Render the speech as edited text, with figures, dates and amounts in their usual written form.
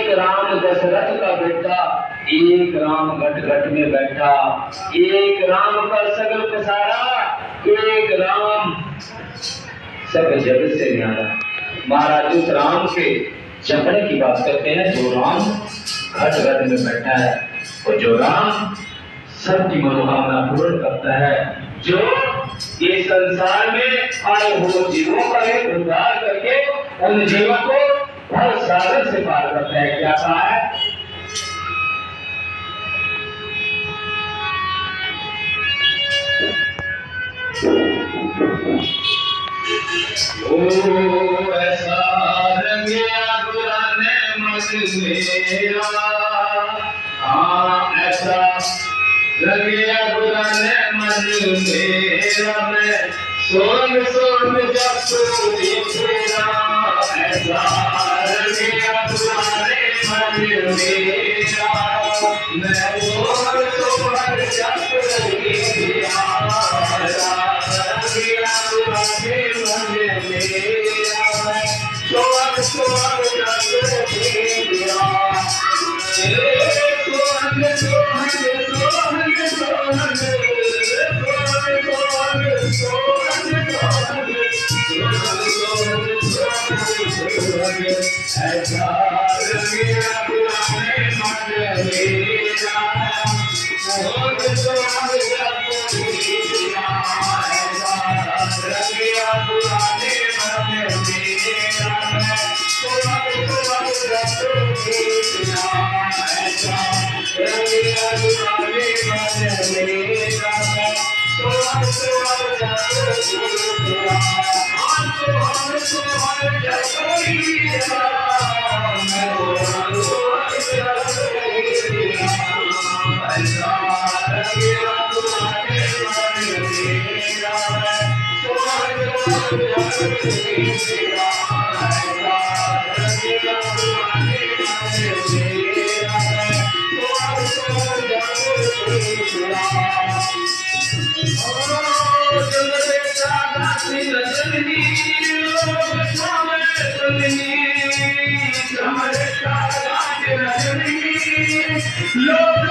एक राम दशरथ का बेटा, एक राम घट घट में बैठा, एक राम का सगल पसारा, एक राम सब जगत से न्यारा। महाराज उस राम के जपने की बात करते हैं, जो राम घट घट में बैठा है और जो राम सबकी मनोकामना पूर्ण करता है, जो इस संसार में आए हुए जीवों का एक उद्धार करके उन जीवों को भव सागर से पार करता है। क्या कहा है? ओ ऐसा रंगिया पुराने मन मेरा, हाँ ऐसा रंगिया पुराने मन मेरा, मैं सोन सोन जब दिखेगा, ऐसा रंगिया पुराने मन मेरा, मैं सोन सोन जब दिखेगा, रंगिया पुराने मन मेरा, मैं सोन सोन जब दिखेगा, लोग